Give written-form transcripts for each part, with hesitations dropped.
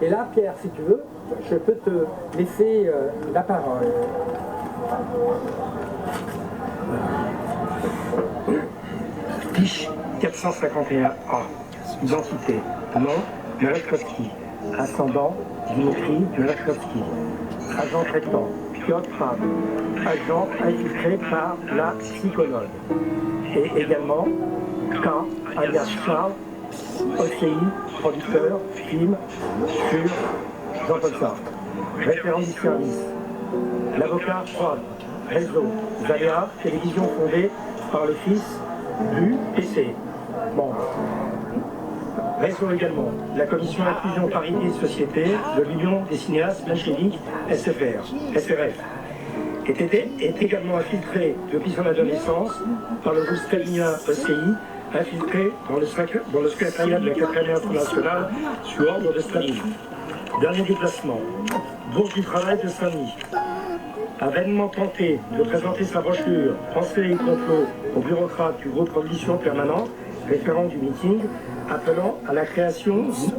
Et là, Pierre, si tu veux, je peux te laisser la parole. Fiche 451A. Identité. Nom, Merezkovski. Ascendant, Dimitri Merezkovski. Agent traitant, Piotr Pav. Agent infiltré par la psychologue. Et également, K, alias Charles, OCI, producteur, film, sur Jean-Paul Sartre. Référent du service. L'avocat Prod, réseau, Zaléa, télévision fondée par le fils du PC. Bon. Réseau également, la commission inclusion parité société de l'Union des cinéastes bolcheviques SRF. Est également infiltré depuis son adolescence par le groupe stalinien OCI, infiltré dans le secrétariat de la 4e internationale sous ordre de Staline. Dernier déplacement, bourse du travail de Saint-Denis. A vainement tenté de présenter sa brochure Français et complot aux bureaucrates du groupe Conditions Permanentes, référent du meeting, appelant à la création d'une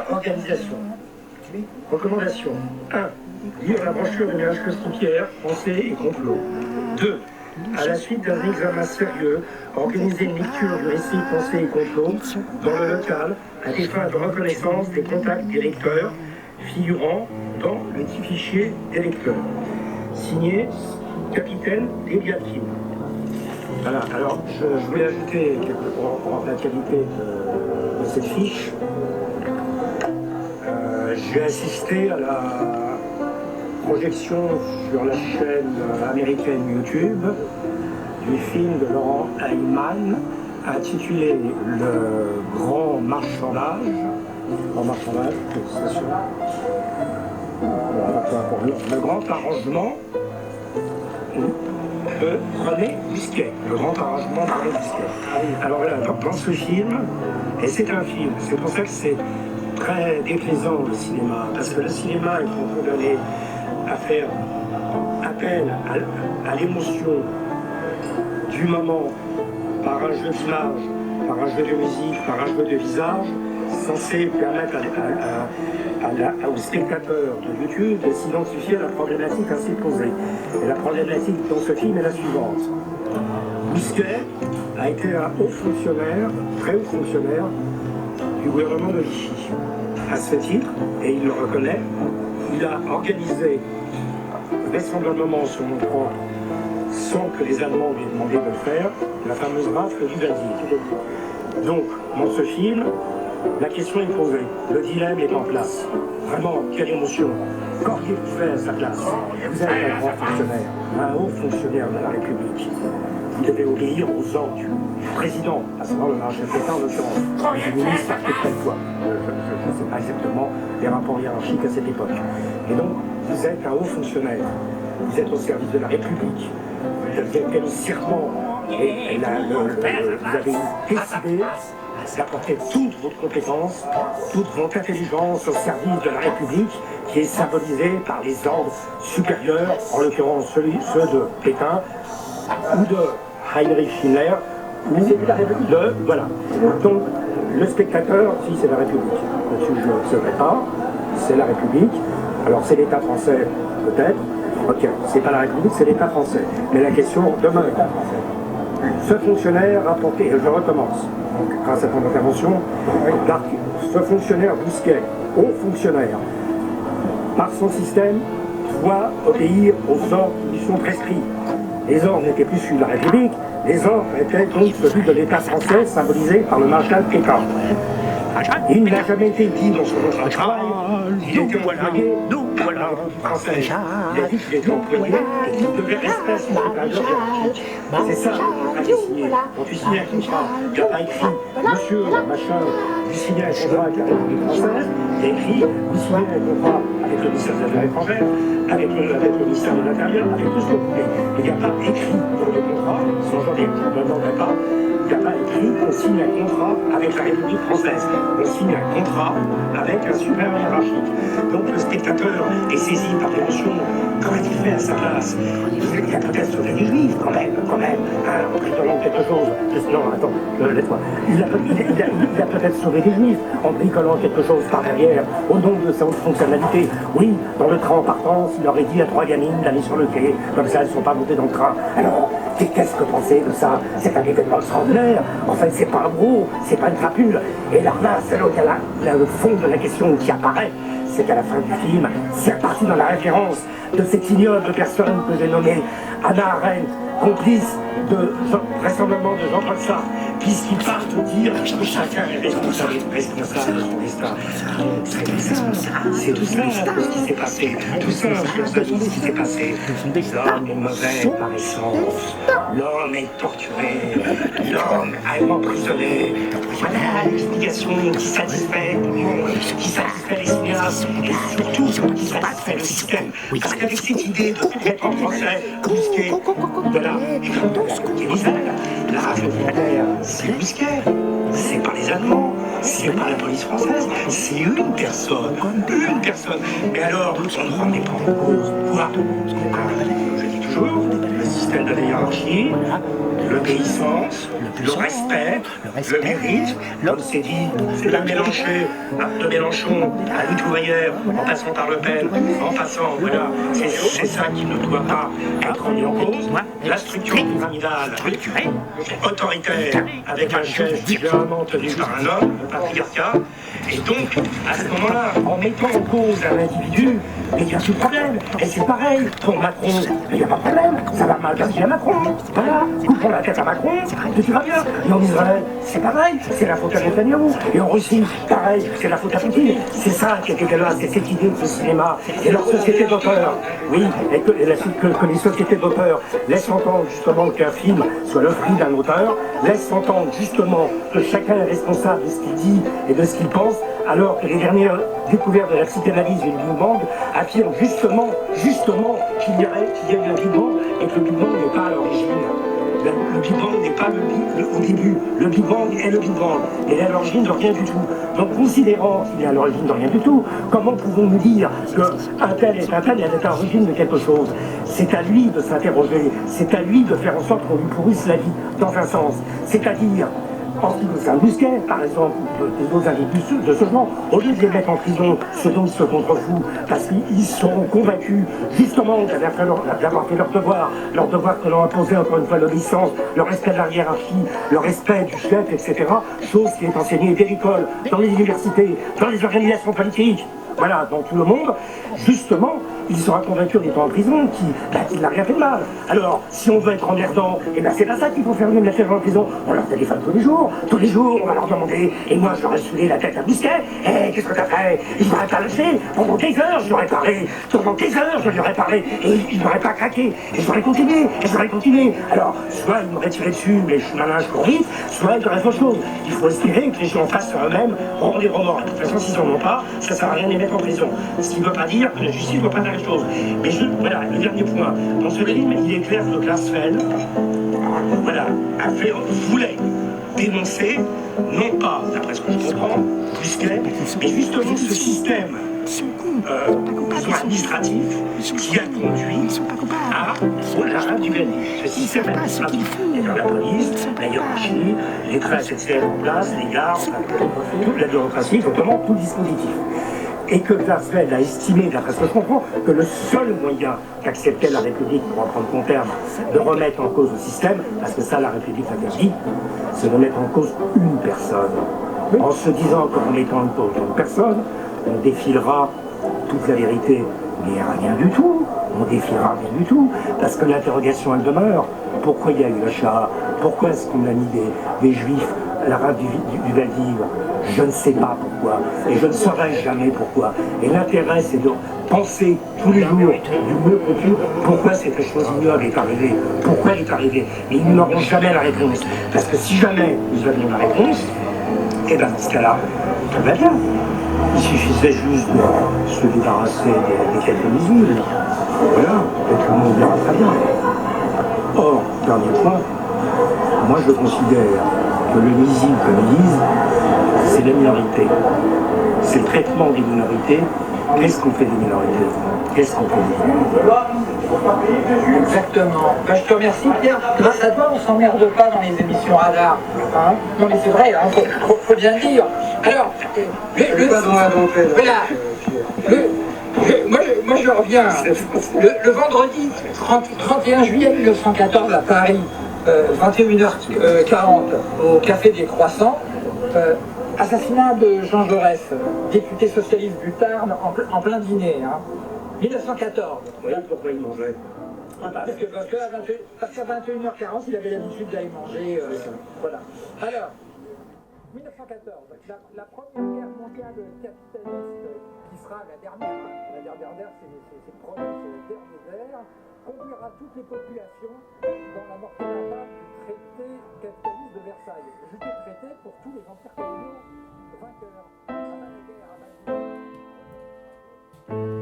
organisation. Recommandation 1. Lire la brochure de Merezkovski-Pierre, Français et complot. 2. À la suite d'un examen sérieux, organiser une lecture du récit Français et complot dans le local à des fins de reconnaissance des contacts des lecteurs figurant dans le fichier des lecteurs. Signé Capitaine Deviakin. Voilà, alors je voulais ajouter, pour la qualité de cette fiche, j'ai assisté à la projection sur la chaîne américaine YouTube du film de Laurent Hayman intitulé Le Grand Marchandage. C'est sûr. Le Grand Arrangement de René Bisquet. Le Grand Arrangement de René Bisquet. Alors là, dans ce film, et c'est un film, c'est pour ça que c'est très déplaisant le cinéma, parce que le cinéma est condamné à faire appel à l'émotion du moment par un jeu d'image, par un jeu de musique, par un jeu de visage, censé permettre aux spectateurs de YouTube de s'identifier à la problématique ainsi posée. Et la problématique dans ce film est la suivante. Bisquet a été un haut fonctionnaire, très haut fonctionnaire du gouvernement de Vichy. À ce titre, et il le reconnaît, il a organisé vraisemblablement sur mon propre, sans que les Allemands lui aient demandé de le faire, la fameuse rafle du Veldiv. Donc, dans ce film, la question est posée, le dilemme est en place. Vraiment, quelle émotion. Qu'auriez vous fait à sa place? Vous êtes un grand fonctionnaire, un haut fonctionnaire de la République. Vous devez obéir aux ordres du président, à savoir le maréchal Pétain en l'occurrence, du ministre à peu près de fois. Je ne sais pas exactement les rapports hiérarchiques à cette époque. Et donc, vous êtes un haut fonctionnaire. Vous êtes au service de la République. Vous avez fait le serment et vous avez décidé d'apporter toute votre compétence, toute votre intelligence au service de la République, qui est symbolisée par les ordres supérieurs, en l'occurrence ceux de Pétain, ou de Heinrich Himmler, ou de... Voilà. Donc, le spectateur, si c'est la République, là-dessus je ne serai pas, c'est la République, alors c'est l'État français, peut-être, ok, c'est pas la République, c'est l'État français. Mais la question demeure. Ce fonctionnaire a porté, je recommence, donc, grâce à ton intervention, ce fonctionnaire Bisquet, haut fonctionnaire, par son système, doit obéir aux ordres qui lui sont prescrits. Les ordres n'étaient plus celui de la République, les ordres étaient donc celui de l'État français, symbolisé par le maréchal Pétain. Il n'a jamais été dit dans son travail qu'il était employé par la République française. Il a dit qu'il était employé et qu'il devait rester à son supérieur hiérarchique. C'est ça qu'on a signé. Quand tu signes un contrat, il n'y a pas écrit monsieur machin, vous signez un contrat avec la République française, il y a écrit vous signez un contrat avec le ministère des Affaires étrangères, avec le ministère de l'Intérieur, avec tout ce que vous voulez. Il n'y a pas écrit dans le contrat, sinon j'en demanderai pas, il n'y a pas écrit qu'on signe un contrat avec la République française. On signe un contrat avec un supérieur hiérarchique. Donc le spectateur est saisi par l'émotion. Qu'aurait-il fait à sa place? Il a peut-être sauvé des juifs, quand même, en prétendant quelque chose. Non, attends, laisse-moi. Il a peut-être sauvé sauver des juifs en bricolant quelque chose par derrière au nom de sa haute fonctionnalité. Oui, dans le train en partance, il aurait dit à 3 gamines d'aller sur le quai, comme ça elles ne sont pas montées dans le train. Alors, qu'est-ce que penser de ça? C'est un événement extraordinaire. En fait, c'est pas un gros, c'est pas une crapule. Et là, c'est là le fond de la question qui apparaît, c'est qu'à la fin du film, c'est reparti dans la référence de cette ignoble personne que j'ai nommée Hannah Arendt, complice vraisemblablement de Jean-Paul Sartre, puisqu'il part de dire que chacun est responsable de son destin. C'est tout ça ce qui s'est passé. Tout ça, ce qui s'est passé. L'homme est mauvais par essence. L'homme est torturé. L'homme est emprisonné. Voilà l'explication qui satisfait tout le monde, qui satisfait les cinéastes et surtout qui satisfait le système. Parce qu'avec cette idée de mettre en français, Busquet, de la rage militaire, c'est Busquet, c'est pas les Allemands, c'est pas la police française, c'est une personne. Mais alors, on ne remet pas en cause quoi? Je dis toujours, le système de la hiérarchie, l'obéissance, le respect, le mérite, comme c'est dit, de Mélenchon à Louis Trouvaillère, en passant par Le Pen, en passant, voilà, c'est ça qui ne doit pas être remis en cause. La structure pyramidale, autoritaire, avec un chef généralement tenu par un homme, le patriarcat, et donc, à ce moment-là, en mettant en cause un individu, il n'y a plus de problème. Et c'est pareil pour Macron. Il n'y a pas de problème. Ça va mal parce qu'il y a Macron. Voilà, coupons la tête à Macron, tout va bien. Et en Israël, c'est pareil. C'est la faute à Netanyahou. Et en Russie, pareil, c'est la faute à Poutine. C'est ça qui est dégueulasse, c'est cette idée de ce cinéma. Et leur société d'auteur, oui, et que les sociétés d'auteur laissent entendre justement qu'un film soit le fruit d'un auteur, laissent entendre justement que chacun est responsable de ce qu'il dit et de ce qu'il pense, alors que les dernières découvertes de la psychanalyse et du Big Bang affirment justement qu'il y a eu un Big Bang et que le Big Bang n'est pas à l'origine. Le Big Bang n'est pas au début. Le Big Bang est le Big Bang. Il est à l'origine de rien du tout. Donc, considérant qu'il est à l'origine de rien du tout, comment pouvons-nous dire qu'un tel est à l'origine de quelque chose? C'est à lui de s'interroger. C'est à lui de faire en sorte qu'on lui pourrisse la vie, dans un sens. C'est-à-dire, en ce qui concerne Busquet, par exemple, des autres individus de ce genre, au lieu de les mettre en prison, ce dont ils se contrefouent, parce qu'ils seront convaincus, justement, d'avoir fait leur devoir que l'on imposait encore une fois l'obéissance, le respect de la hiérarchie, le respect du chef, etc., chose qui est enseignée dès l'école, dans les universités, dans les organisations politiques, voilà, dans tout le monde, justement, il sera convaincu en étant en prison qu'il n'a rien fait de mal. Alors, si on veut être emmerdant, eh ben c'est pas ça qu'il faut faire venir la tête en prison. On leur téléphone tous les jours, on va leur demander, et moi je leur ai saoulé la tête à Busquet, qu'est-ce que t'as fait? Il m'aurait pas lâché, pendant des heures je lui aurais parlé, et il m'aurait pas craqué, et j'aurais continué, Alors, soit il m'aurait tiré dessus, mais je suis malin, je cours vite, soit il y aurait autre chose. Il faut espérer que les gens fassent sur eux-mêmes, auront des remords. De toute façon, s'ils n'en ont pas, ça sert à rien de les mettre en prison. Ce qui ne veut pas dire que la justice ne doit pas faire les choses. Mais voilà, le dernier point. Dans ce film, il est clair que Glasfeld, voulait dénoncer, non pas, d'après ce que je comprends, Busquet, mais justement ce système administratif qui a conduit à du Verdi. Ce système administratif, la police, la hiérarchie, les trains SNCF en place, les gares, toute la bureaucratie, notamment tout le dispositif. Et que Glasfeld a estimé, d'après ce que je comprends, que le seul moyen qu'acceptait la République, pour en prendre mon terme, de remettre en cause le système, parce que ça la République interdit, c'est de mettre en cause une personne. En se disant qu'en mettant en cause une personne, on défilera toute la vérité. Mais rien du tout, on défilera rien du tout, parce que l'interrogation elle demeure. Pourquoi il y a eu le Shoah? Pourquoi est-ce qu'on a mis des juifs à la rade du Val-d'Ivre? Je ne sais pas pourquoi, et je ne saurai jamais pourquoi. Et l'intérêt, c'est de penser tous les jours, du mieux possible, pourquoi cette chose ignoble est arrivée. Pourquoi elle est arrivée. Et ils n'auront jamais la réponse. Parce que si jamais ils avaient la réponse, et bien dans ce cas-là, tout va bien. Il suffisait juste de se débarrasser des quelques nuisibles. Voilà, et tout le monde verra très bien. Or, dernier point, moi je considère que le nuisible, comme ils disent, c'est la minorité. C'est le traitement des minorités. Qu'est-ce qu'on fait des minorités? Qu'est-ce qu'on fait des minorités? Exactement. Ben, je te remercie Pierre. Grâce à toi, on s'emmerde pas dans les émissions radar. Hein, non mais c'est vrai, faut bien le dire. Alors, moi je reviens. Le vendredi 31 juillet 1914 à Paris, 21h40 au Café des Croissants, assassinat de Jean Jaurès, député socialiste du Tarn en plein dîner. 1914. Oui, pourquoi il mangeait? Parce qu'à 21h40, il avait l'habitude d'aller manger. Voilà. Alors, 1914, la première guerre mondiale capitaliste, qui sera la dernière, c'est le problème, c'est la guerre des airs, conduira toutes les populations dans la mort catastrophe du traité capitaliste de Versailles. Je dis traité pour tous les empires coloniaux vainqueurs. Ah ben, la guerre, ah ben,